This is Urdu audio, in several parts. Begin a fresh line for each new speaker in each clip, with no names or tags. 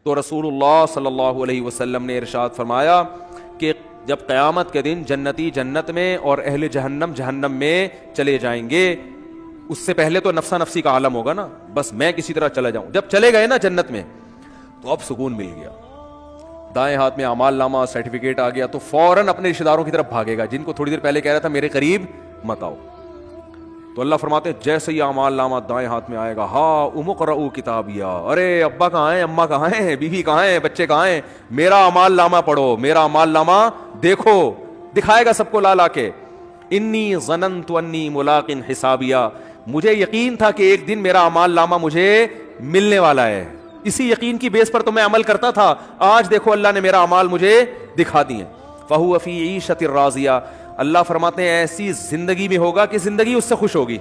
تو رسول اللہ صلی اللہ علیہ وسلم نے ارشاد فرمایا کہ جب قیامت کے دن جنتی جنت میں اور اہل جہنم جہنم میں چلے جائیں گے، اس سے پہلے تو نفسا نفسی کا عالم ہوگا نا، بس میں کسی طرح چلا جاؤں. جب چلے گئے نا جنت میں تو اب سکون مل گیا، دائیں ہاتھ میں اعمال نامہ سرٹیفکیٹ آ گیا، تو فوراً اپنے رشتہ داروں کی طرف بھاگے گا جن کو تھوڑی دیر پہلے کہہ رہا تھا میرے قریب مت آؤ. تو اللہ فرماتے ہیں جیسے ہی اعمال نامہ دائیں ہاتھ میں آئے گا، ہاں اقرؤ کتابیہ، ارے ابا کہاں ہیں، اماں کہاں ہیں، بیوی کہاں ہیں، بچے کہاں ہیں، میرا اعمال نامہ پڑھو، میرا اعمال نامہ دیکھو. دکھائے گا سب کو لا لا کے، انی ظننت انی ملاق حسابیہ، مجھے یقین تھا کہ ایک دن میرا اعمال نامہ مجھے ملنے والا ہے، اسی یقین کی بیس پر تو میں عمل کرتا تھا، آج دیکھو اللہ نے میرا اعمال مجھے دکھا دیے. فہو فی عیشۃ راضیہ، اللہ فرماتے ہیں ایسی زندگی میں ہوگا کہ زندگی اس سے خوش ہوگی.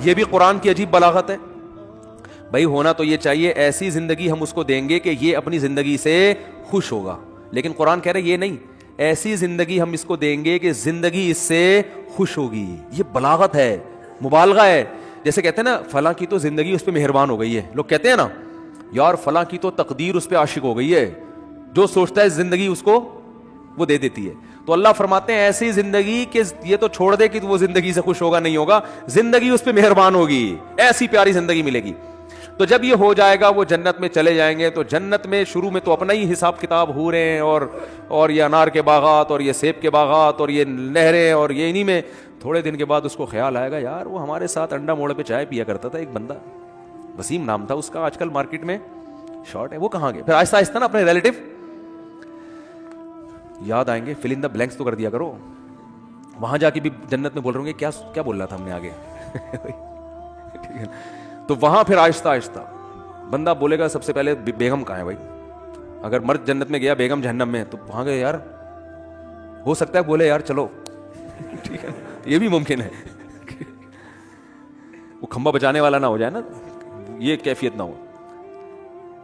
یہ بھی قرآن کی عجیب بلاغت ہے. بھائی ہونا تو یہ چاہیے ایسی زندگی ہم اس کو دیں گے کہ یہ اپنی زندگی سے خوش ہوگا، لیکن قرآن کہہ رہے یہ نہیں، ایسی زندگی ہم اس کو دیں گے کہ زندگی اس سے خوش ہوگی. یہ بلاغت ہے، مبالغہ ہے. جیسے کہتے ہیں نا فلاں کی تو زندگی اس پہ مہربان ہو گئی ہے، لوگ کہتے ہیں نا یار فلاں کی تو تقدیر اس پہ عاشق ہو گئی ہے، جو سوچتا ہے زندگی اس کو وہ دے دیتی ہے. تو اللہ فرماتے ہیں ایسی زندگی کہ یہ تو چھوڑ دے کہ وہ زندگی سے خوش ہوگا، نہیں ہوگا، زندگی اس پہ مہربان ہوگی، ایسی پیاری زندگی ملے گی. تو جب یہ ہو جائے گا وہ جنت میں چلے جائیں گے. تو جنت میں شروع میں تو اپنا ہی حساب کتاب ہو رہے ہیں اور یہ انار کے باغات اور یہ سیب کے باغات اور یہ نہریں اور یہ انہی میں. تھوڑے دن کے بعد اس کو خیال آئے گا یار وہ ہمارے ساتھ انڈا موڑ پہ چائے پیا کرتا تھا ایک بندہ، وسیم نام تھا اس کا، آج کل مارکیٹ میں شارٹ ہے، وہ کہاں گئے. پھر آہستہ آہستہ نا اپنے ریلیٹو یاد آئیں گے، فل ان دا بلینکس تو کر دیا کرو. وہاں جا کے بھی جنت میں بول رہے ہوں گے کیا بول رہا تھا ہم نے آگے. ٹھیک ہے، تو وہاں پھر آہستہ آہستہ بندہ بولے گا سب سے پہلے بیگم کہاں ہے بھائی. اگر مرد جنت میں گیا بیگم جہنم میں تو وہاں گئے یار ہو سکتا ہے بولے یار چلو ٹھیک ہے، یہ بھی ممکن ہے وہ کھمبا بچانے والا نہ ہو جائے نا، یہ کیفیت نہ ہو.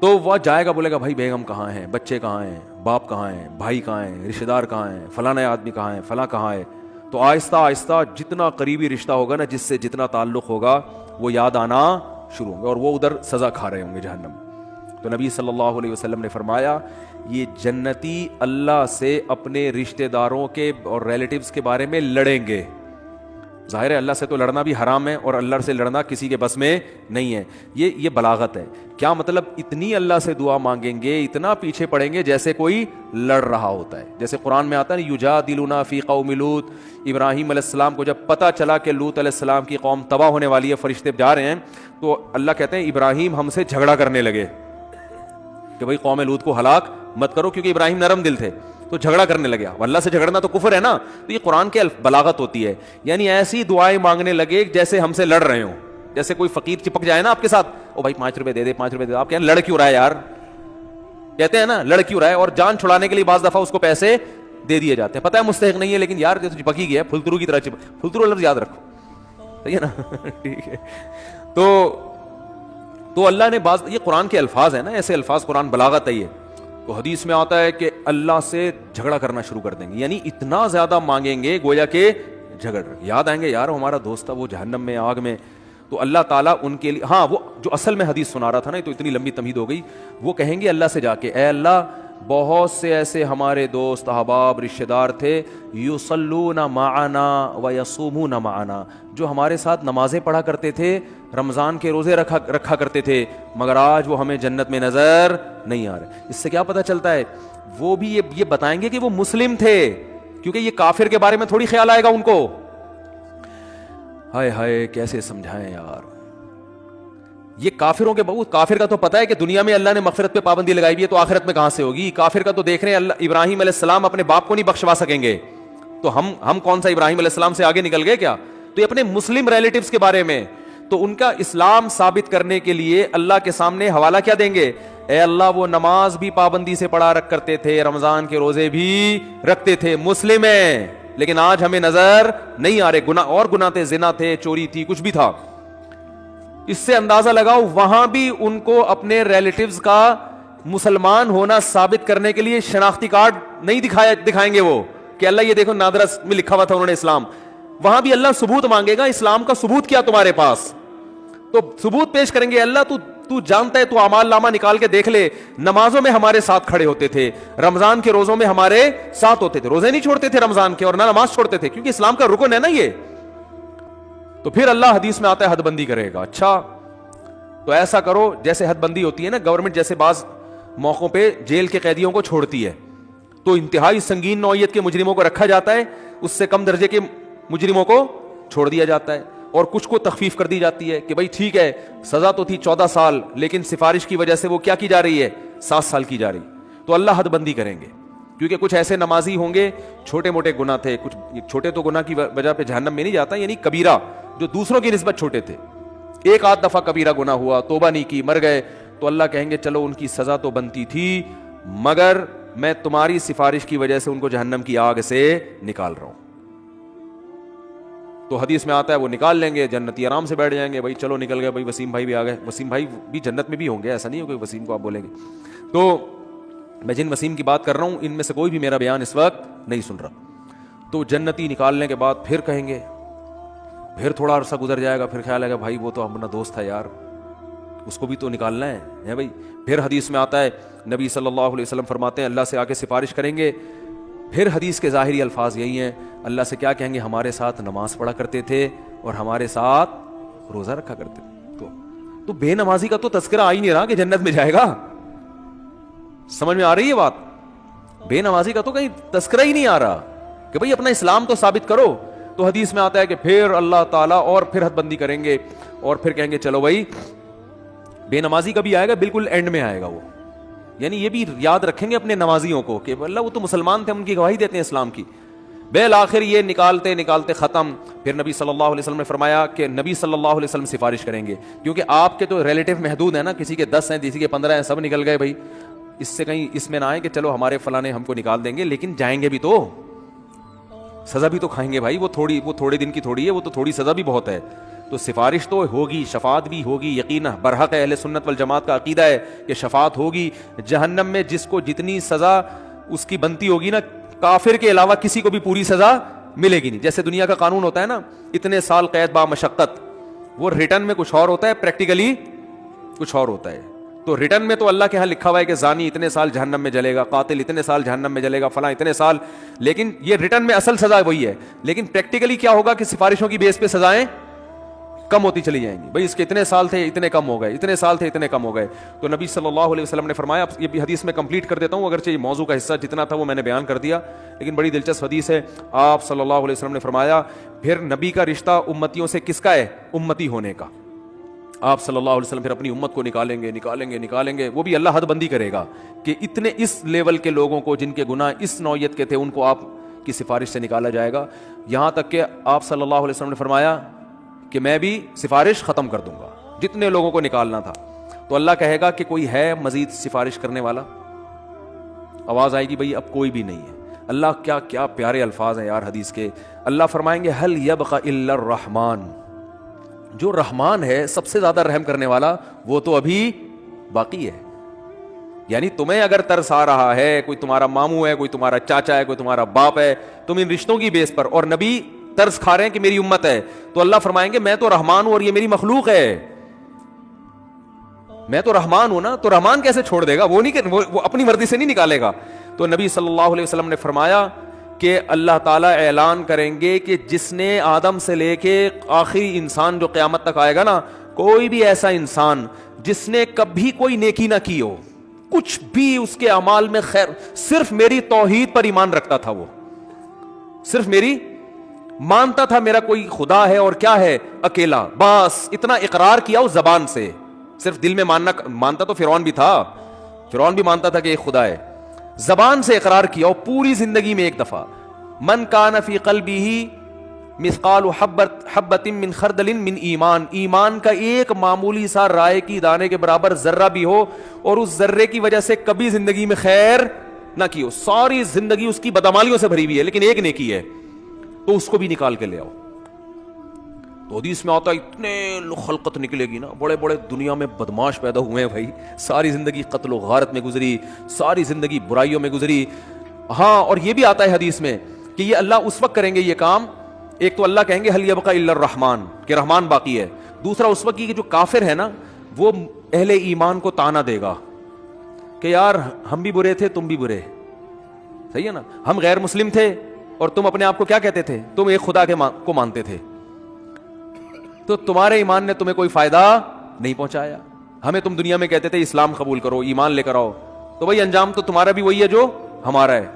تو وہ جائے گا بولے گا بھائی بیگم کہاں ہیں، بچے کہاں ہیں، باپ کہاں ہیں، بھائی کہاں ہیں، رشتہ دار کہاں ہیں، فلانا آدمی کہاں ہے، فلاں کہاں ہے. تو آہستہ آہستہ جتنا قریبی رشتہ ہوگا نا، جس سے جتنا تعلق ہوگا وہ یاد آنا شروع ہوں گے اور وہ ادھر سزا کھا رہے ہوں گے جہنم. تو نبی صلی اللہ علیہ وسلم نے فرمایا یہ جنتی اللہ سے اپنے رشتہ داروں کے اور ریلیٹیوز کے بارے میں لڑیں گے. ظاہر ہے اللہ سے تو لڑنا بھی حرام ہے اور اللہ سے لڑنا کسی کے بس میں نہیں ہے. یہ بلاغت ہے. کیا مطلب؟ اتنی اللہ سے دعا مانگیں گے، اتنا پیچھے پڑیں گے جیسے کوئی لڑ رہا ہوتا ہے. جیسے قرآن میں آتا ہے یجادلونا فی قوم لوط، ابراہیم علیہ السلام کو جب پتہ چلا کہ لوط علیہ السلام کی قوم تباہ ہونے والی ہے، فرشتے جا رہے ہیں، تو اللہ کہتے ہیں ابراہیم ہم سے جھگڑا کرنے لگے کہ بھائی قوم لوط کو ہلاک مت کرو، کیونکہ ابراہیم نرم دل تھے تو جھگڑا کرنے لگے. اللہ سے جھگڑنا تو کفر ہے نا. تو یہ قرآن کی بلاغت ہوتی ہے، یعنی ایسی دعائیں مانگنے لگے جیسے ہم سے لڑ رہے ہوں. جیسے کوئی فقیر چپک جائے نا آپ کے ساتھ، او بھائی 5 روپے دے دے، 5 روپے دے دے، آپ کہیں لڑ کیوں رہا ہے یار، کہتے ہیں نا لڑ کیوں رہا ہے، اور جان چھڑانے کے لیے بعض دفعہ اس کو پیسے دے دیے جاتے ہیں. پتہ ہے مستحق نہیں ہے لیکن یار جو چپک ہی گیا پھلترو کی طرح پھلترو لفظ یاد رکھو، صحیح ہے نا ٹھیک ہے. تو اللہ نے بعض، یہ قرآن کے الفاظ ہیں نا، ایسے الفاظ قرآن بلاغت ہے. یہ تو حدیث میں آتا ہے کہ اللہ سے جھگڑا کرنا شروع کر دیں گے، یعنی اتنا زیادہ مانگیں گے گویا کہ جھگڑ. یاد آئیں گے یار ہمارا دوست تھا وہ جہنم میں آگ میں، تو اللہ تعالیٰ ان کے لیے، ہاں وہ جو اصل میں حدیث سنا رہا تھا نا، تو اتنی لمبی تمہید ہو گئی، وہ کہیں گے اللہ سے جا کے اے اللہ بہت سے ایسے ہمارے دوست احباب رشتہ دار تھے یصلون معنا ویصومون معنا، جو ہمارے ساتھ نمازیں پڑھا کرتے تھے، رمضان کے روزے رکھا کرتے تھے، مگر آج وہ ہمیں جنت میں نظر نہیں آ رہے. اس سے کیا پتہ چلتا ہے؟ وہ بھی یہ بتائیں گے کہ وہ مسلم تھے، کیونکہ یہ کافر کے بارے میں تھوڑی خیال آئے گا ان کو. ہائے ہائے کیسے سمجھائیں یار. یہ کافروں کے بہت، کافر کا تو پتہ ہے کہ دنیا میں اللہ نے مغفرت پہ پابندی لگائی ہوئی ہے، تو آخرت میں کہاں سے ہوگی. کافر کا تو دیکھ رہے ہیں اللہ ابراہیم علیہ السلام اپنے باپ کو نہیں بخشوا سکیں گے، تو ہم کون سا ابراہیم علیہ السلام سے آگے نکل گئے کیا. تو یہ اپنے مسلم ریلیٹیوز کے بارے میں، تو ان کا اسلام ثابت کرنے کے لیے اللہ کے سامنے حوالہ کیا دیں گے؟ اے اللہ وہ نماز بھی پابندی سے پڑھا کرتے تھے، رمضان کے روزے بھی رکھتے تھے، مسلم ہیں، لیکن آج ہمیں نظر نہیں آ رہے. گناہ اور گناہ تھے، زنا تھے، چوری تھی، کچھ بھی تھا. اس سے اندازہ لگاؤ وہاں بھی ان کو اپنے ریلیٹیوز کا مسلمان ہونا ثابت کرنے کے لیے شناختی کارڈ نہیں دکھائیں گے وہ کہ اللہ یہ دیکھو نادرا میں لکھا ہوا تھا انہوں نے اسلام. وہاں بھی اللہ ثبوت مانگے گا، اسلام کا ثبوت کیا تمہارے پاس؟ تو ثبوت پیش کریں گے، اللہ تو تو جانتا ہے, تو اعمال نامہ نکال کے دیکھ لے, نمازوں میں ہمارے ساتھ کھڑے ہوتے تھے, رمضان کے روزوں میں ہمارے ساتھ ہوتے تھے, روزے نہیں چھوڑتے تھے رمضان کے, اور نہ نماز چھوڑتے تھے, کیونکہ اسلام کا رکن ہے نا یہ. تو پھر اللہ حدیث میں آتا ہے حد بندی کرے گا. اچھا تو ایسا کرو جیسے حد بندی ہوتی ہے نا, گورنمنٹ جیسے بعض موقعوں پہ جیل کے قیدیوں کو چھوڑتی ہے, تو انتہائی سنگین نوعیت کے مجرموں کو رکھا جاتا ہے, اس سے کم درجے کے مجرموں کو چھوڑ دیا جاتا ہے, اور کچھ کو تخفیف کر دی جاتی ہے کہ بھائی ٹھیک ہے سزا تو تھی 14 سال, لیکن سفارش کی وجہ سے وہ کیا کی جا رہی ہے, 7 سال کی جا رہی. تو اللہ حد بندی کریں گے, کیونکہ کچھ ایسے نمازی ہوں گے چھوٹے موٹے گناہ تھے, کچھ چھوٹے تو گناہ کی وجہ پہ جہنم میں نہیں جاتا, یعنی کبیرہ جو دوسروں کی نسبت چھوٹے تھے, ایک آدھ دفعہ کبیرہ گناہ ہوا, توبہ نہیں کی, مر گئے, تو اللہ کہیں گے چلو ان کی سزا تو بنتی تھی, مگر میں تمہاری سفارش کی وجہ سے ان کو جہنم کی آگ سے نکال رہا ہوں. تو حدیث میں آتا ہے وہ نکال لیں گے, جنتی آرام سے بیٹھ جائیں گے, بھائی چلو نکل گئے, بھائی وسیم بھائی بھی آ گئے. وسیم بھائی بھی جنت میں بھی ہوں گے, ایسا نہیں ہو کہ وسیم کو آپ بولیں گے. تو میں جن وسیم کی بات کر رہا ہوں ان میں سے کوئی بھی میرا بیان اس وقت نہیں سن رہا. تو جنتی نکالنے کے بعد پھر کہیں گے, پھر تھوڑا عرصہ گزر جائے گا, پھر خیال آئے گا بھائی وہ تو اپنا دوست تھا یار, اس کو بھی تو نکالنا ہے بھائی. پھر حدیث میں آتا ہے نبی صلی اللہ علیہ وسلم فرماتے ہیں اللہ سے آ کے سفارش کریں گے. پھر حدیث کے ظاہری الفاظ یہی ہیں, اللہ سے کیا کہیں گے, ہمارے ساتھ نماز پڑھا کرتے تھے اور ہمارے ساتھ روزہ رکھا کرتے تھے. تو بے نمازی کا تو تذکرہ آ ہی نہیں رہا کہ جنت میں جائے گا. سمجھ میں آ رہی ہے بات؟ بے نمازی کا تو کہیں تذکرہ ہی نہیں آ رہا کہ بھئی اپنا اسلام تو ثابت کرو. تو حدیث میں آتا ہے کہ پھر اللہ تعالیٰ اور پھر حد بندی کریں گے, اور پھر کہیں گے چلو بھائی بے نمازی کا بھی آئے گا, بالکل اینڈ میں آئے گا وہ. یعنی یہ بھی یاد رکھیں گے اپنے نمازیوں کو کہ اللہ وہ تو مسلمان تھے, ہم ان کی گواہی دیتے ہیں اسلام کی. بالآخر یہ نکالتے نکالتے ختم. پھر نبی صلی اللہ علیہ وسلم نے فرمایا کہ نبی صلی اللہ علیہ وسلم سفارش کریں گے, کیونکہ آپ کے تو ریلیٹو محدود ہیں نا, کسی کے 10 ہیں, کسی کے 15 ہیں, سب نکل گئے. بھائی اس سے کہیں اس میں نہ آئے کہ چلو ہمارے فلاں ہم کو نکال دیں گے, لیکن جائیں گے بھی تو سزا بھی تو کھائیں گے بھائی. وہ تھوڑے دن کی تھوڑی ہے, وہ تو تھوڑی سزا بھی بہت ہے. تو سفارش تو ہوگی, شفاعت بھی ہوگی, یقینا برحق اہل سنت والجماعت کا عقیدہ ہے کہ شفاعت ہوگی. جہنم میں جس کو جتنی سزا اس کی بنتی ہوگی نا, کافر کے علاوہ کسی کو بھی پوری سزا ملے گی نہیں. جیسے دنیا کا قانون ہوتا ہے نا, اتنے سال قید با مشقت, وہ ریٹرن میں کچھ اور ہوتا ہے, پریکٹیکلی کچھ اور ہوتا ہے. تو ریٹرن میں تو اللہ کے ہاں لکھا ہوا ہے کہ زانی اتنے سال جہنم میں جلے گا, قاتل اتنے سال جہنم میں جلے گا, فلاں اتنے سال, لیکن یہ ریٹرن میں اصل سزا وہی ہے. لیکن پریکٹیکلی کیا ہوگا کہ سفارشوں کی بیس پہ سزائیں کم ہوتی چلی جائیں گی. بھائی اس کے اتنے سال تھے اتنے کم ہو گئے, اتنے سال تھے اتنے کم ہو گئے. تو نبی صلی اللہ علیہ وسلم نے فرمایا, یہ بھی حدیث میں کمپلیٹ کر دیتا ہوں, اگرچہ یہ موضوع کا حصہ جتنا تھا وہ میں نے بیان کر دیا, لیکن بڑی دلچسپ حدیث ہے. آپ صلی اللہ علیہ وسلم نے فرمایا پھر نبی کا رشتہ امتیوں سے کس کا ہے, امتی ہونے کا. آپ صلی اللہ علیہ وسلم پھر اپنی امت کو نکالیں گے. وہ بھی اللہ حد بندی کرے گا کہ اتنے اس لیول کے لوگوں کو جن کے گناہ اس نوعیت کے تھے ان کو آپ کی سفارش سے نکالا جائے گا. یہاں تک کہ آپ صلی اللہ علیہ وسلم نے فرمایا کہ میں بھی سفارش ختم کر دوں گا, جتنے لوگوں کو نکالنا تھا. تو اللہ کہے گا کہ کوئی ہے مزید سفارش کرنے والا؟ آواز آئے گی بھئی اب کوئی بھی نہیں ہے. اللہ کیا کیا پیارے الفاظ ہیں یار حدیث کے. اللہ فرمائیں گے هل يبقى الا الرحمن, جو رحمان ہے سب سے زیادہ رحم کرنے والا وہ تو ابھی باقی ہے. یعنی تمہیں اگر ترس آ رہا ہے, کوئی تمہارا ماموں ہے, کوئی تمہارا چاچا ہے, کوئی تمہارا باپ ہے, تم ان رشتوں کی بیس پر, اور نبی ترس کھا رہے ہیں کہ میری امت ہے, تو اللہ فرمائیں گے میں تو رحمان ہوں اور یہ میری مخلوق ہے. میں تو رحمان ہوں نا, تو رحمان کیسے چھوڑ دے گا؟ وہ نہیں کہ وہ اپنی مرضی سے نہیں نکالے گا. تو نبی صلی اللہ علیہ وسلم نے فرمایا کہ اللہ تعالیٰ اعلان کریں گے کہ جس نے آدم سے لے کے آخری انسان جو قیامت تک آئے گا نا, کوئی بھی ایسا انسان جس نے کبھی کوئی نیکی نہ کی ہو, کچھ بھی اس کے اعمال میں خیر, صرف میری توحید پر ایمان رکھتا تھا, وہ صرف میری مانتا تھا میرا کوئی خدا ہے اور کیا ہے اکیلا, بس اتنا اقرار کیا اس زبان سے, صرف دل میں مانتا تو فرعون بھی تھا, فرعون بھی مانتا تھا کہ ایک خدا ہے, زبان سے اقرار کیا, اور پوری زندگی میں ایک دفعہ من کان فی قلبہ مثقال حبۃ من خردل من ایمان, ایمان کا ایک معمولی سا رائے کی دانے کے برابر ذرہ بھی ہو, اور اس ذرے کی وجہ سے کبھی زندگی میں خیر نہ کی ہو, ساری زندگی اس کی بدعمالیوں سے بھری ہوئی ہے, لیکن ایک نیکی ہے, تو اس کو بھی نکال کے لے آؤ. تو حدیث میں آتا ہے اتنے خلقت نکلے گی نا, بڑے بڑے دنیا میں بدماش پیدا ہوئے ہیں بھائی, ساری زندگی قتل و غارت میں گزری, ساری زندگی برائیوں میں گزری. ہاں, اور یہ بھی آتا ہے حدیث میں کہ یہ اللہ اس وقت کریں گے یہ کام, ایک تو اللہ کہیں گے هل يبقى الا الرحمن, کہ رحمان باقی ہے. دوسرا اس وقت کی جو کافر ہے نا, وہ اہل ایمان کو تانا دے گا کہ یار ہم بھی برے تھے تم بھی برے, صحیح ہے نا, ہم غیر مسلم تھے اور تم اپنے آپ کو کیا کہتے تھے, تم ایک خدا کو مانتے تھے, تو تمہارے ایمان نے تمہیں کوئی فائدہ نہیں پہنچایا. ہمیں تم دنیا میں کہتے تھے اسلام قبول کرو, ایمان لے کر آؤ, تو بھائی انجام تو تمہارا بھی وہی ہے جو ہمارا ہے.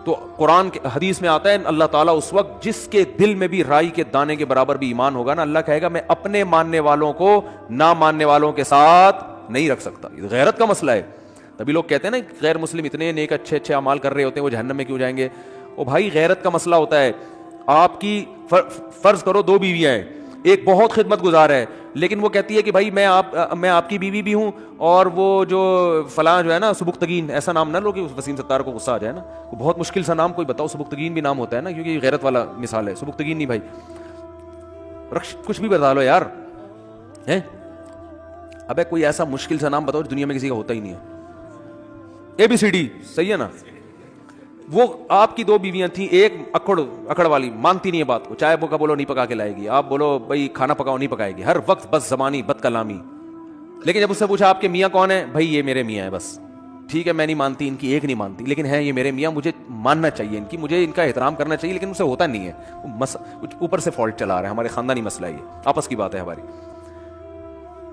تو قرآن کے حدیث میں آتا ہے اللہ تعالیٰ اس وقت جس کے دل میں بھی رائی کے دانے کے برابر بھی ایمان ہوگا نا, اللہ کہے گا میں اپنے ماننے والوں کو نہ ماننے والوں کے ساتھ نہیں رکھ سکتا. یہ غیرت کا مسئلہ ہے. تبھی لوگ کہتے ہیں نا غیر مسلم اتنے نیک اچھے اعمال کر رہے ہوتے ہیں, وہ جہنم میں کیوں جائیں گے؟ او بھائی غیرت کا مسئلہ ہوتا ہے. آپ کی فرض کرو 2 بیویاں ہیں, ایک بہت خدمت گزار ہے لیکن وہ کہتی ہے کہ بھائی میں آپ کی بیوی بھی ہوں, اور وہ جو فلاں جو ہے نا سبکتگین, ایسا نام نہ لو کہ وسیم ستار کو غصہ آ جائے نا, بہت مشکل سا نام کوئی بتاؤ, سبکتگین بھی نام ہوتا ہے نا کیونکہ یہ غیرت والا مثال ہے. سبکتگین نہیں بھائی, کچھ بھی بتا لو یار, ہیں ابے کوئی ایسا مشکل سا نام بتاؤ دنیا میں کسی کا ہوتا ہی نہیں ہے. ABCD, صحیح ہے نا. وہ آپ کی 2 بیویاں تھیں, ایک اکڑ والی مانتی نہیں ہے بات کو, چائے کا بولو نہیں پکا کے لائے گی, آپ بولو بھائی کھانا پکاؤ نہیں پکائے گی, ہر وقت بس زبانی بد کلامی. لیکن جب اس سے پوچھا آپ کے میاں کون ہے, بھائی یہ میرے میاں ہے بس, ٹھیک ہے میں نہیں مانتی, ان کی ایک نہیں مانتی, لیکن ہے یہ میرے میاں, مجھے ماننا چاہیے ان کی, مجھے ان کا احترام کرنا چاہیے, لیکن اسے ہوتا نہیں ہے, اوپر سے فالٹ چلا رہا ہے, ہمارے خاندانی مسئلہ ہے, یہ آپس کی بات ہے ہماری.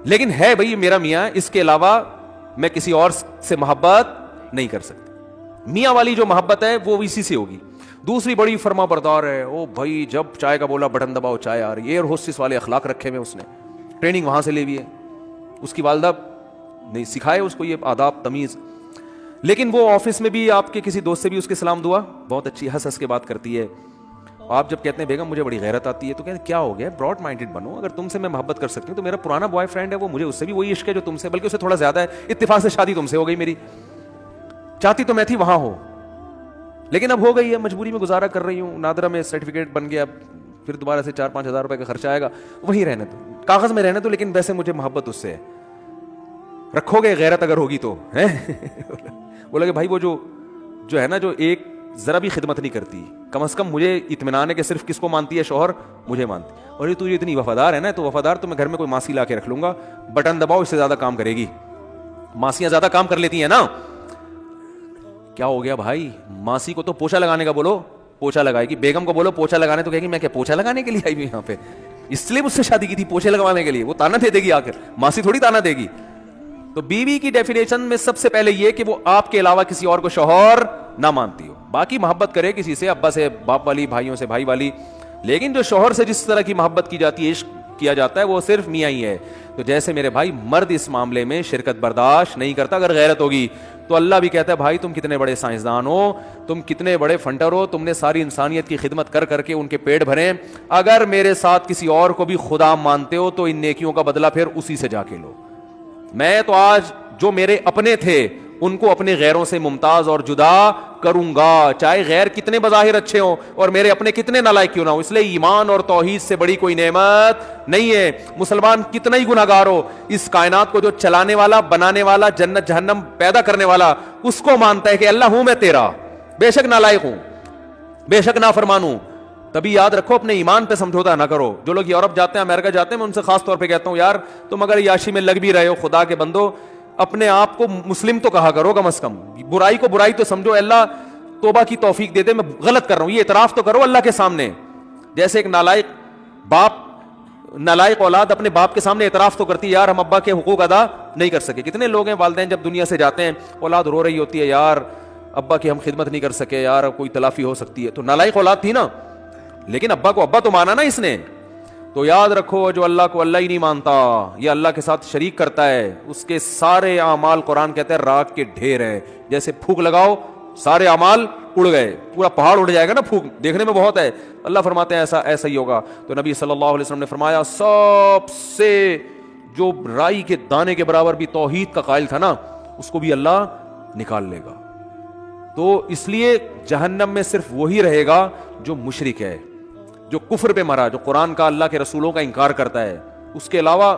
لیکن ہے بھائی یہ میرا میاں, اس کے علاوہ میں کسی اور سے محبت نہیں کر سکتی. میاں والی جو محبت ہے وہ اسی سے ہوگی. دوسری بڑی فرما بردار ہے, او بھائی جب چائے کا بولا بٹن دباؤ چائے آ رہی ہے, اور ہوسٹس والے اخلاق رکھے ہوئے, اس نے ٹریننگ وہاں سے لی ہوئی ہے, اس کی والدہ نہیں سکھائے اس کو یہ آداب تمیز. لیکن وہ آفس میں بھی آپ کے کسی دوست سے بھی اس کے سلام دعا بہت اچھی ہنس ہنس کے بات کرتی ہے. آپ جب کہتے ہیں بیگم مجھے بڑی غیرت آتی ہے, تو کہتے ہیں کیا ہو گیا, براڈ مائنڈڈ بنو, اگر تم سے میں محبت کر سکتی ہوں تو میرا پرانا بوائے فرینڈ ہے وہ, مجھے اس سے بھی وہی عشق ہے جو تم سے, بلکہ اسے تھوڑا زیادہ ہے, اتفاق سے شادی تم سے ہو گئی میری, چاہتی تو میں تھی وہاں ہو لیکن اب ہو گئی ہے, مجبوری میں گزارا کر رہی ہوں, نادرا میں سرٹیفکیٹ بن گیا, پھر دوبارہ سے 4-5 ہزار روپے کا خرچہ آئے گا, وہیں رہنے تو کاغذ میں رہنے تو, لیکن ویسے مجھے محبت اس سے ہے. رکھو گے غیرت اگر ہوگی تو بولا کہ بھائی وہ جو ہے نا, جو ایک ذرا بھی خدمت نہیں کرتی, کم از کم مجھے اطمینان ہے کہ صرف کس کو مانتی ہے, شوہر مجھے مانتی, اور یہ تو یہ اتنی وفادار ہے نا, تو وفادار تو میں گھر میں کوئی ماسی لا کے رکھ لوں گا, بٹن دباؤ اس سے زیادہ کام کرے گی. ماسیاں زیادہ کام کر لیتی ہیں نا. کیا ہو گیا بھائی, ماسی کو تو پوچھا لگانے کا بولو پوچھا لگائے گی, بیگم کو بولو پوچھا لگانے, تو کہے گی میں کیا پوچھا لگانے کے لیے آئی ہوئی یہاں پہ, اس لیے مجھ سے شادی کی تھی پوچھے لگوانے کے لیے, وہ تانا دے گی آخر, ماسی تھوڑی تانا دے گی. تو بیوی کی ڈیفینیشن میں سب سے پہلے یہ کہ وہ آپ کے علاوہ کسی اور کو شوہر نہ مانتی ہو, باقی محبت کرے کسی سے, ابا سے باپ والی, بھائیوں سے بھائی والی, لیکن جو شوہر سے جس طرح کی محبت کی جاتی ہے, عشق کیا جاتا ہے, وہ صرف میاں ہی ہے. تو جیسے میرے بھائی مرد اس معاملے میں شرکت برداشت نہیں کرتا اگر غیرت ہوگی, تو اللہ بھی کہتا ہے بھائی تم کتنے بڑے سائنسدان ہو, تم کتنے بڑے فنٹر ہو, تم نے ساری انسانیت کی خدمت کر کر کے ان کے پیٹ بھرے, اگر میرے ساتھ کسی اور کو بھی خدا مانتے ہو تو ان نیکیوں کا بدلہ پھر اسی سے جا کے لو. میں تو آج جو میرے اپنے تھے ان کو اپنے غیروں سے ممتاز اور جدا کروں گا, چاہے غیر کتنے بظاہر اچھے ہوں اور میرے اپنے کتنے نالائق کیوں نہ ہو. اس لیے ایمان اور توحید سے بڑی کوئی نعمت نہیں ہے. مسلمان کتنا ہی گناہگار ہو, اس کائنات کو جو چلانے والا, بنانے والا, جنت جہنم پیدا کرنے والا, اس کو مانتا ہے کہ اللہ ہوں میں تیرا, بے شک نالائق ہوں, بے شک نافرمان ہوں. تبھی یاد رکھو اپنے ایمان پہ سمجھوتا نہ کرو. جو لوگ یورپ جاتے ہیں, امریکہ جاتے ہیں, میں ان سے خاص طور پہ کہتا ہوں یار تم اگر یاشی میں لگ بھی رہے ہو, خدا کے بندو اپنے آپ کو مسلم تو کہا کرو, کم از کم برائی کو برائی تو سمجھو, اللہ توبہ کی توفیق دے دے, میں غلط کر رہا ہوں, یہ اعتراف تو کرو اللہ کے سامنے. جیسے ایک نالائق باپ, نالائق اولاد اپنے باپ کے سامنے اعتراف تو کرتی ہے یار ہم ابا کے حقوق ادا نہیں کر سکے. کتنے لوگ ہیں والدین جب دنیا سے جاتے ہیں اولاد رو رہی ہوتی ہے یار ابا کی ہم خدمت نہیں کر سکے, یار کوئی تلافی ہو سکتی ہے. تو نالائق اولاد تھی نا, لیکن ابا کو ابا تو مانا نا اس نے. تو یاد رکھو جو اللہ کو اللہ ہی نہیں مانتا, یہ اللہ کے ساتھ شریک کرتا ہے, اس کے سارے اعمال قرآن کہتا ہے راکھ کے ڈھیر ہے. جیسے پھونک لگاؤ سارے اعمال اڑ گئے, پورا پہاڑ اڑ جائے گا نا, پھونک دیکھنے میں بہت ہے, اللہ فرماتے ہیں ایسا ہی ہوگا. تو نبی صلی اللہ علیہ وسلم نے فرمایا سب سے جو رائی کے دانے کے برابر بھی توحید کا قائل تھا نا, اس کو بھی اللہ نکال لے گا. تو اس لیے جہنم میں صرف وہی رہے گا جو مشرک ہے, جو کفر پہ مرا, جو قرآن کا, اللہ کے رسولوں کا انکار کرتا ہے. اس کے علاوہ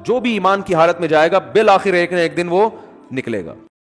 جو بھی ایمان کی حالت میں جائے گا بالآخر ایک نہ ایک دن وہ نکلے گا.